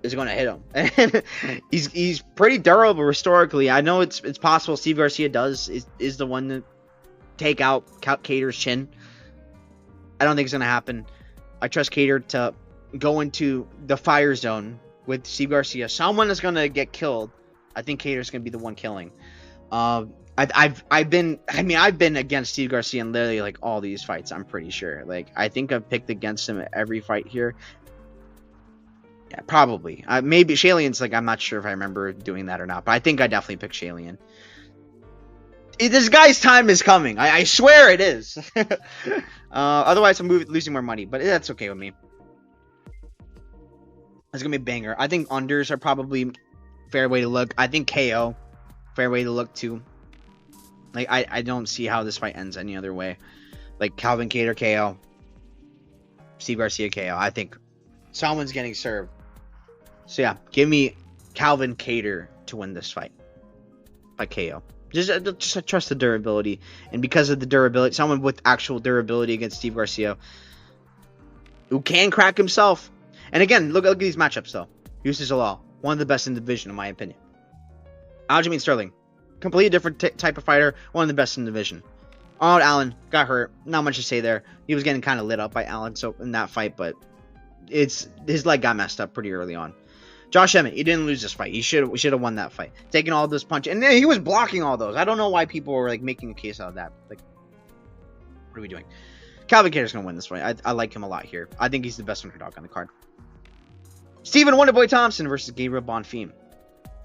is going to hit him. And he's pretty durable historically. I know it's possible Steve Garcia is the one to take out Kattar's chin. I don't think it's going to happen. I trust Kattar to go into the fire zone with Steve Garcia. Someone is gonna get killed. I think Kattar's gonna be the one killing. I've been against Steve Garcia in literally like all these fights. I'm pretty sure. Like I think I've picked against him at every fight here. Yeah, probably. Maybe Shalian's like I'm not sure if I remember doing that or not, but I think I definitely picked Shalian. This guy's time is coming. I swear it is. Otherwise, I'm losing more money, but that's okay with me. It's gonna be a banger. I think unders are probably fair way to look. I think KO, fair way to look too. Like I don't see how this fight ends any other way. Like Calvin Kattar KO, Steve Garcia KO. I think someone's getting served. So yeah, give me Calvin Kattar to win this fight by KO. Just trust the durability, and because of the durability, someone with actual durability against Steve Garcia, who can crack himself. And again, look at these matchups though. Yusuf Zalal, one of the best in the division in my opinion. Aljamain Sterling, completely different type of fighter, one of the best in the division. Arnold Allen got hurt, not much to say there. He was getting kind of lit up by Allen so in that fight, but his leg got messed up pretty early on. Josh Emmett, he didn't lose this fight. We should have won that fight. Taking all those punches, and then he was blocking all those. I don't know why people were like making a case out of that. Like, what are we doing? Calvin Kattar's gonna win this fight. I like him a lot here. I think he's the best underdog on the card. Stephen Wonderboy Thompson versus Gabriel Bonfim.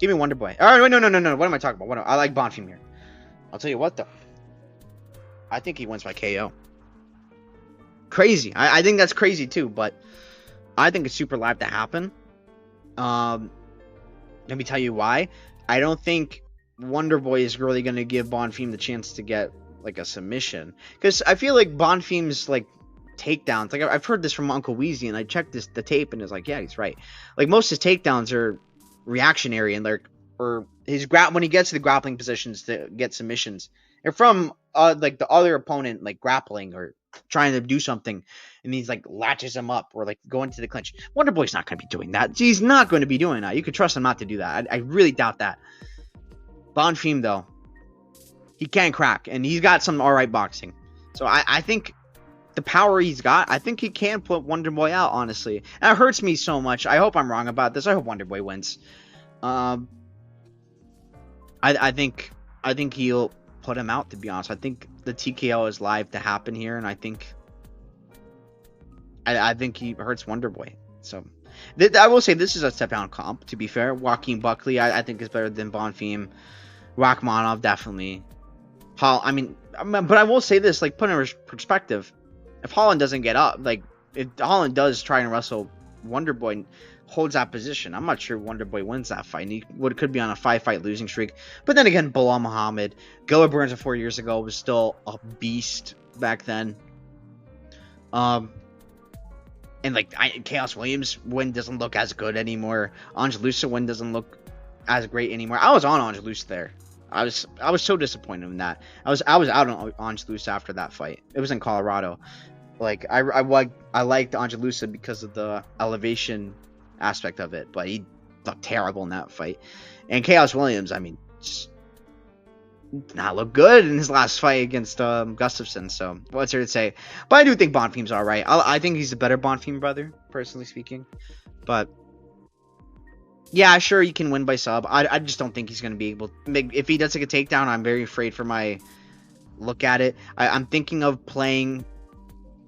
Give me Wonderboy. All right, no. What am I talking about? I like Bonfim here. I'll tell you what though. I think he wins by KO. Crazy. I think that's crazy too, but I think it's super live to happen. Let me tell you why. I don't think Wonderboy is really going to give Bonfim the chance to get like a submission, because I feel like Bonfim's like takedowns, like I've heard this from Uncle Weezy, and I checked the tape, and it's like, yeah, he's right. Like most of his takedowns are reactionary, and like, or his when he gets to the grappling positions to get submissions, and from like the other opponent like grappling or trying to do something, and he's like latches him up or like going to the clinch. Wonderboy's not going to be doing that. He's not going to be doing that. You could trust him not to do that. I really doubt that. Bonfim though, he can crack, and he's got some alright boxing. So I think the power he's got, I think he can put Wonderboy out, honestly. And it hurts me so much. I hope I'm wrong about this. I hope Wonderboy wins. I think he'll put him out, to be honest. I think the TKO is live to happen here, and I think he hurts Wonderboy. So I will say this is a step down comp, to be fair. Joaquin Buckley, I think is better than Bonfim. Rachmanov, definitely. But I will say this, like, put in perspective, if Holland doesn't get up, like, if Holland does try and wrestle Wonderboy and holds that position, I'm not sure Wonderboy wins that fight. And he could be on a 5-fight losing streak. But then again, Bilal Muhammad, Gilbert Burns 4 years ago was still a beast back then. And like Chaos Williams win doesn't look as good anymore. Angelusa win doesn't look as great anymore. I was on Angelusa there. I was so disappointed in that. I was out on Angelusa after that fight. It was in Colorado. Like I liked Angelusa because of the elevation aspect of it, but he looked terrible in that fight. And Chaos Williams, I mean, just did not look good in his last fight against Gustafsson. So what's there to say? But I do think Bonfim's all right. I think he's a better Bonfim brother, personally speaking. But yeah, sure, he can win by sub. I just don't think he's going to be able to make... If he does take a takedown, I'm very afraid for my look at it. I'm thinking of playing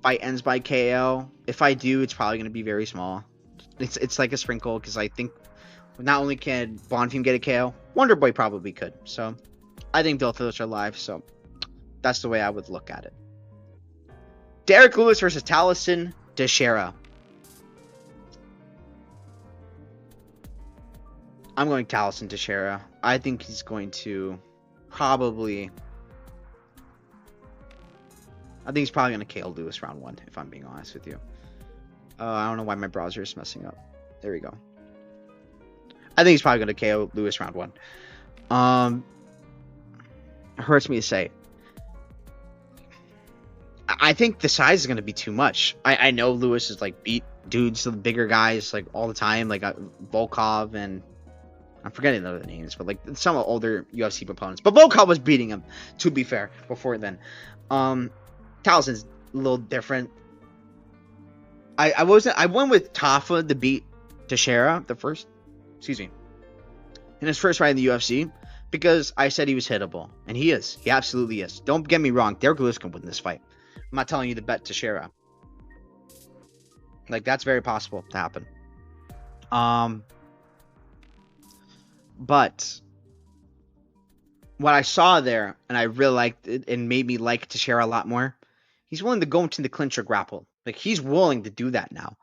fight ends by KO. If I do, it's probably going to be very small. It's like a sprinkle, because I think not only can Bonfim get a KO, Wonderboy probably could. So I think both of those are live. So that's the way I would look at it. Derrick Lewis versus Tallison Teixeira. I'm going Tallison Teixeira. I think he's going to probably... I think he's probably going to KO Lewis round 1, if I'm being honest with you. I don't know why my browser is messing up. There we go. I think he's probably going to KO Lewis round 1. It hurts me to say. I think the size is going to be too much. I know Lewis is like beat dudes, the bigger guys, like all the time, like Volkov, and I'm forgetting the other names, but like some older UFC opponents. But Volkov was beating him, to be fair, before then. Tallison's a little different. I went with Tafa to beat Teixeira in his first fight in the UFC, because I said he was hittable, and he is. He absolutely is. Don't get me wrong, Derrick Lewis can win this fight. I'm not telling you to bet Teixeira. Like, that's very possible to happen. But what I saw there, and I really liked it, and made me like Teixeira a lot more, he's willing to go into the clinch or grapple. Like, he's willing to do that now.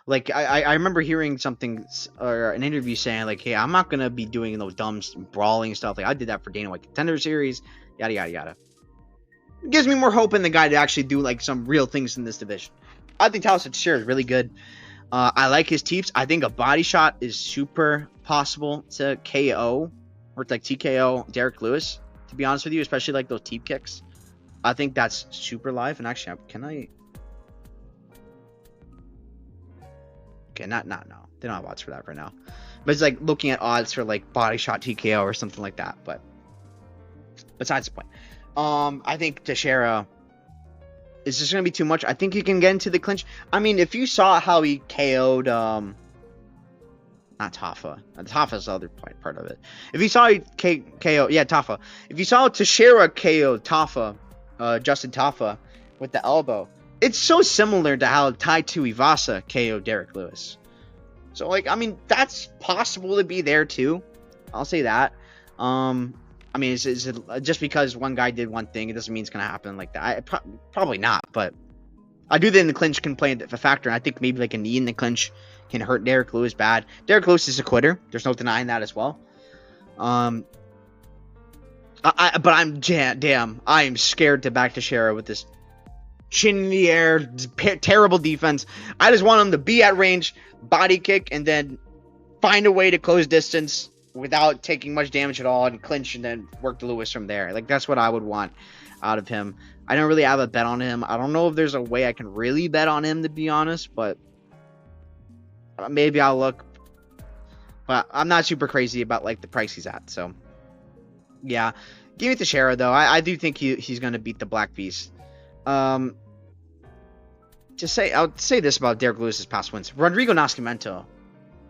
Like, I remember hearing something, or an interview saying, like, hey, I'm not going to be doing those dumb brawling stuff. Like, I did that for Dana White Contender Series, yada, yada, yada. It gives me more hope in the guy to actually do, like, some real things in this division. I think Tallison Teixeira is really good. I like his teeps. I think a body shot is super possible to KO, or like TKO Derrick Lewis, to be honest with you, especially like those teep kicks. I think that's super live. And actually, can I... Okay, no. They don't have odds for that right now. But it's like looking at odds for like body shot TKO or something like that. But besides the point. I think Teixeira Is this gonna be too much? I think he can get into the clinch. I mean, if you saw how he KO'd not Tafa. Tafa's the other part of it. If you saw KO, yeah, Tafa. If you saw Teixeira KO Tafa, Justin Tafa with the elbow, it's so similar to how Tai Tuivasa KO Derrick Lewis. So, like, I mean, that's possible to be there too. I'll say that. I mean, is it just because one guy did one thing, it doesn't mean it's gonna happen like that? Probably not, but I do think the clinch can play a factor, and I think maybe like a knee in the clinch can hurt Derrick Lewis bad. Derrick Lewis is a quitter. There's no denying that as well. But I am scared to back Teixeira with this chin in the air, terrible defense. I just want him to be at range, body kick, and then find a way to close distance without taking much damage at all, and clinch, and then work the Lewis from there. Like, that's what I would want out of him. I don't really have a bet on him. I don't know if there's a way I can really bet on him, to be honest, but maybe I'll look. But I'm not super crazy about like the price he's at. So yeah, give me Teixeira though. I do think he's gonna beat the Black Beast. I'll say this about Derrick Lewis's past wins. Rodrigo Nascimento,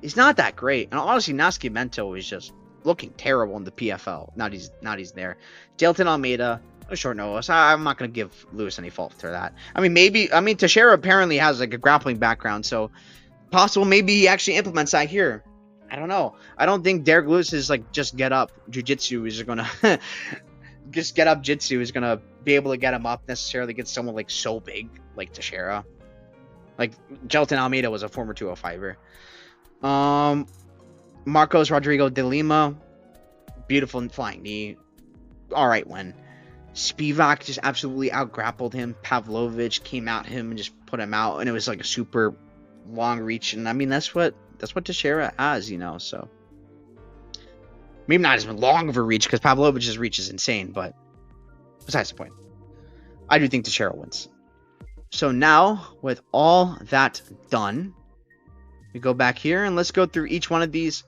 he's not that great, and honestly, Nascimento is just looking terrible in the PFL. Not he's there. Jailton Almeida, a short notice. I'm not gonna give Lewis any fault for that. I mean, Teixeira apparently has like a grappling background, so possible maybe he actually implements that here. I don't know. I don't think Derrick Lewis is like just get up jiu-jitsu is gonna just get up jitsu is gonna be able to get him up necessarily against someone like so big like Teixeira. Like Jailton Almeida was a former 205er. Marcos Rodrigo de Lima, beautiful flying knee. All right win. Spivak just absolutely out-grappled him. Pavlovich came at him and just put him out, and it was like a super long reach. And I mean, that's what Teixeira has, you know. So maybe not as long of a reach because Pavlovich's reach is insane, but besides the point, I do think Teixeira wins. So now, with all that done, we go back here and let's go through each one of these.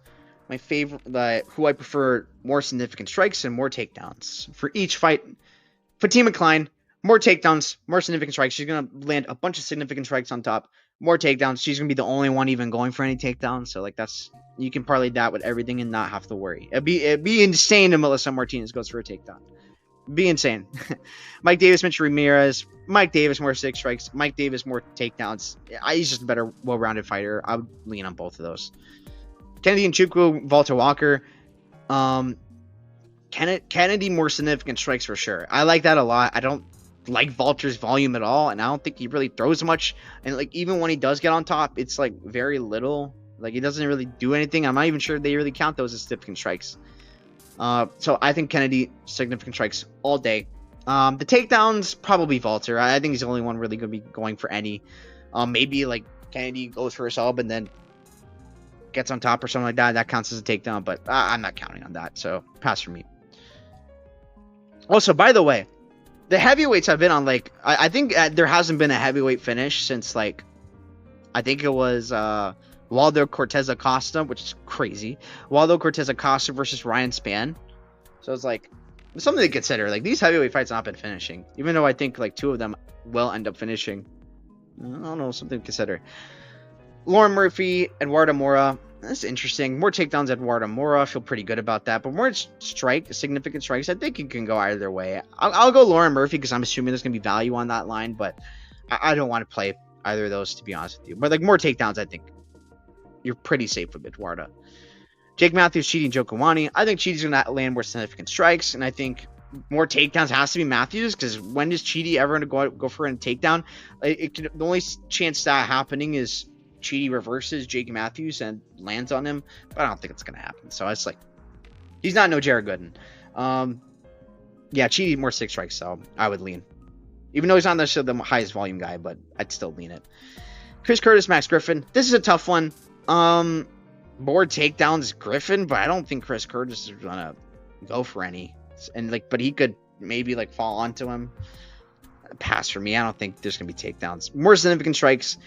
My favorite, who I prefer more significant strikes and more takedowns for each fight. Fatima Klein, more takedowns, more significant strikes. She's going to land a bunch of significant strikes on top. More takedowns. She's going to be the only one even going for any takedowns. So, like, you can parlay that with everything and not have to worry. It'd be insane if Melissa Martinez goes for a takedown. Be insane. Mike Davis, Mitch Ramirez. Mike Davis, more 6 strikes. Mike Davis, more takedowns. He's just a better, well-rounded fighter. I would lean on both of those. Kennedy Nchukwu, Walter Walker. Kennedy, more significant strikes for sure. I like that a lot. I don't like Walter's volume at all, and I don't think he really throws much. And like even when he does get on top, it's like very little. Like he doesn't really do anything. I'm not even sure they really count those as significant strikes. So I think Kennedy, significant strikes all day. The takedowns, probably Walter. I think he's the only one really going to be going for any. Maybe like Kennedy goes for a sub and then gets on top or something like that. That counts as a takedown, but I'm not counting on that. So pass for me. Also, by the way, the heavyweights I've been on, like, I think there hasn't been a heavyweight finish since, like, I think it was Waldo Cortez Acosta, which is crazy. Waldo Cortez Acosta versus Ryan Spann. So it's like something to consider. Like, these heavyweight fights have not been finishing, even though I think like 2 of them will end up finishing. I don't know, something to consider. Lauren Murphy, Eduardo Mora. That's interesting. More takedowns, Eduardo Mora. I feel pretty good about that. But more significant strikes. I think it can go either way. I'll go Lauren Murphy because I'm assuming there's going to be value on that line. But I don't want to play either of those, to be honest with you. But like more takedowns, I think you're pretty safe with Eduardo. Jake Matthews, Chidi, and Joe Kawani. I think Chidi's going to land more significant strikes. And I think more takedowns has to be Matthews because when is Chidi ever going to go for a takedown? The only chance that happening is Chidi reverses Jake Matthews and lands on him, but I don't think it's going to happen. So it's like, he's not no Jared Gooden. Yeah, Chidi more 6 strikes, so I would lean. Even though he's not necessarily the highest volume guy, but I'd still lean it. Chris Curtis, Max Griffin. This is a tough one. More takedowns, Griffin, but I don't think Chris Curtis is going to go for any. And like, but he could maybe like fall onto him. Pass for me. I don't think there's going to be takedowns. More significant strikes.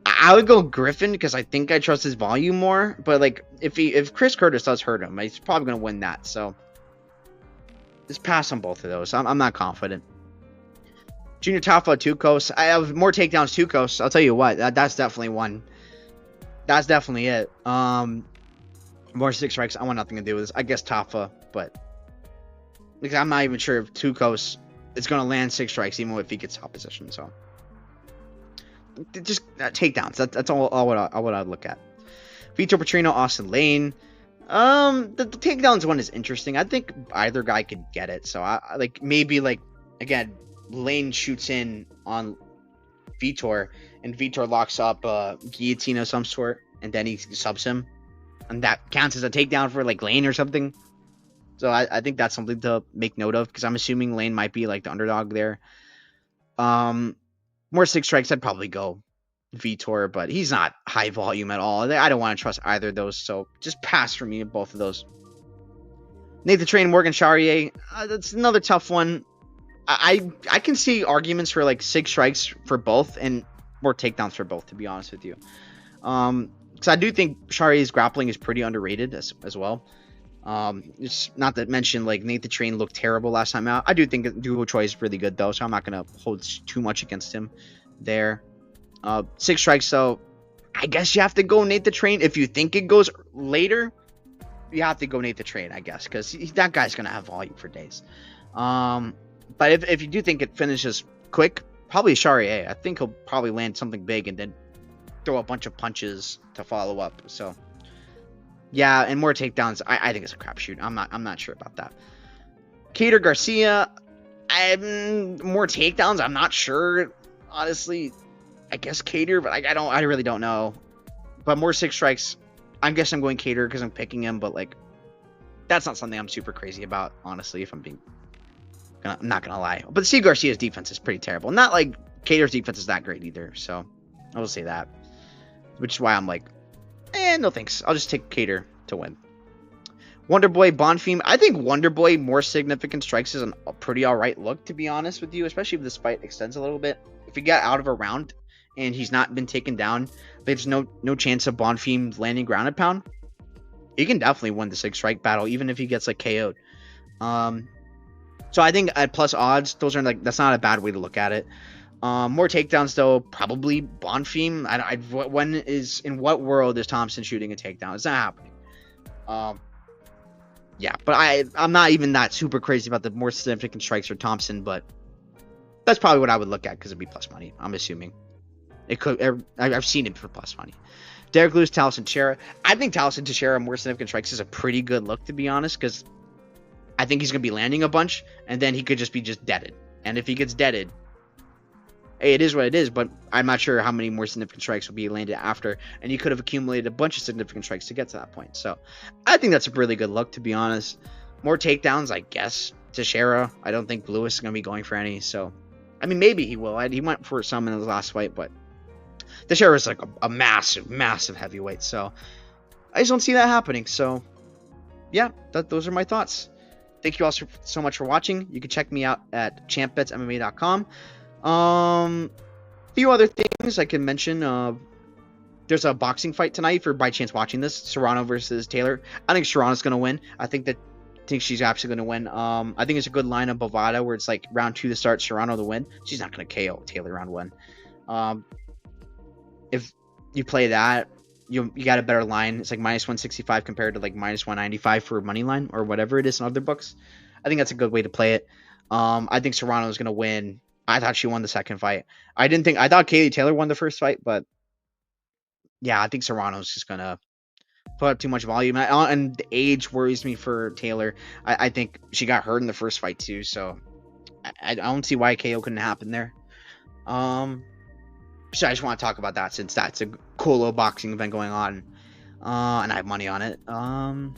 I would go Griffin because I think I trust his volume more. But like if Chris Curtis does hurt him, he's probably going to win that. So just pass on both of those. I'm not confident. Junior Tafa Tukos. I have more takedowns Tukos. I'll tell you what. That's definitely one. That's definitely it. More 6 strikes. I want nothing to do with this. I guess Tafa, but because I'm not even sure if Tukos is going to land 6 strikes even if he gets opposition. So just takedowns. That's all what I'd look at. Vitor Petrino, Austin Lane. The takedowns one is interesting. I think either guy could get it. So I like maybe like again, Lane shoots in on Vitor and Vitor locks up guillotine of some sort, and then he subs him, and that counts as a takedown for like Lane or something. So I think that's something to make note of because I'm assuming Lane might be like the underdog there. More 6 strikes, I'd probably go Vitor, but he's not high volume at all. I don't want to trust either of those, so just pass for me in both of those. Nathan Train, Morgan Charrier, that's another tough one. I can see arguments for like 6 strikes for both and more takedowns for both, to be honest with you. Because I do think Charrier's grappling is pretty underrated as well. It's not to mention like Nathan Train looked terrible last time out. I do think Duo Choi is really good though, so I'm not gonna hold too much against him there. 6 strikes, so I guess you have to go Nathan Train. If you think it goes later, you have to go Nathan Train, I guess, because that guy's gonna have volume for days. But if you do think it finishes quick, probably Charrier. I think he'll probably land something big and then throw a bunch of punches to follow up. So yeah, and more takedowns. I think it's a crapshoot. I'm not sure about that. Cater Garcia, more takedowns. I'm not sure, honestly. I guess Cater, but I really don't know. But more 6 strikes. I guess I'm going Cater because I'm picking him, but like that's not something I'm super crazy about, honestly. If I'm not gonna lie. But Steve Garcia's defense is pretty terrible. Not like Cater's defense is that great either. So I will say that, which is why I'm like, no thanks. I'll just take Cater to win. Wonderboy Bonfim. I think Wonderboy more significant strikes is a pretty alright look, to be honest with you, especially if this fight extends a little bit. If he got out of a round and he's not been taken down, there's no chance of Bonfim landing ground and pound. He can definitely win the 6 strike battle, even if he gets like KO'd. So I think at plus odds, those are like, that's not a bad way to look at it. More takedowns though, probably Bonfim. In what world is Thompson shooting a takedown? It's not happening. Yeah, but I'm not even that super crazy about the more significant strikes for Thompson, but that's probably what I would look at because it'd be plus money. I'm assuming it could. I've seen it for plus money. Derrick Lewis, Tallison, Teixeira. I think Tallison, Teixeira more significant strikes is a pretty good look, to be honest, because I think he's gonna be landing a bunch, and then he could just be deaded. And if he gets deaded, hey, it is what it is, but I'm not sure how many more significant strikes will be landed after, and you could have accumulated a bunch of significant strikes to get to that point. So I think that's a really good look, to be honest. More takedowns, I guess. Teixeira, I don't think Lewis is going to be going for any, so I mean, maybe he will. He went for some in his last fight, but Teixeira is like a massive heavyweight, so I just don't see that happening. So yeah, those are my thoughts. Thank you all so much for watching. You can check me out at champbetsmma.com. Few other things I can mention. There's a boxing fight tonight for by chance watching this. Serrano versus Taylor. I think Serrano's gonna win. I think she's absolutely gonna win. I think it's a good line of Bovada where it's like round 2 to start, Serrano to win. She's not gonna KO Taylor round 1. If you play that, you got a better line. It's like minus 165 compared to like minus 195 for money line or whatever it is in other books. I think that's a good way to play it. I think Serrano's gonna win. I thought she won the second fight. I thought Kaylee Taylor won the first fight, but yeah, I think Serrano's just gonna put up too much volume. And the age worries me for Taylor. I think she got hurt in the first fight too, so I don't see why KO couldn't happen there. So I just want to talk about that since that's a cool little boxing event going on, and I have money on it. Not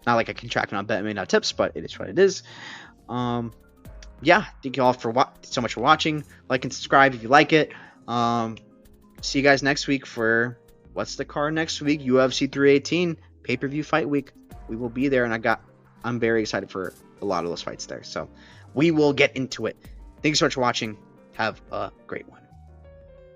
like I can track it on BetMA.tips, but it is what it is. Yeah, thank you all so much for watching. Like and subscribe if you like it. See you guys next week for what's the card next week? UFC 318 pay-per-view fight week. We will be there, and I'm very excited for a lot of those fights there. So we will get into it. Thank you so much for watching. Have a great one.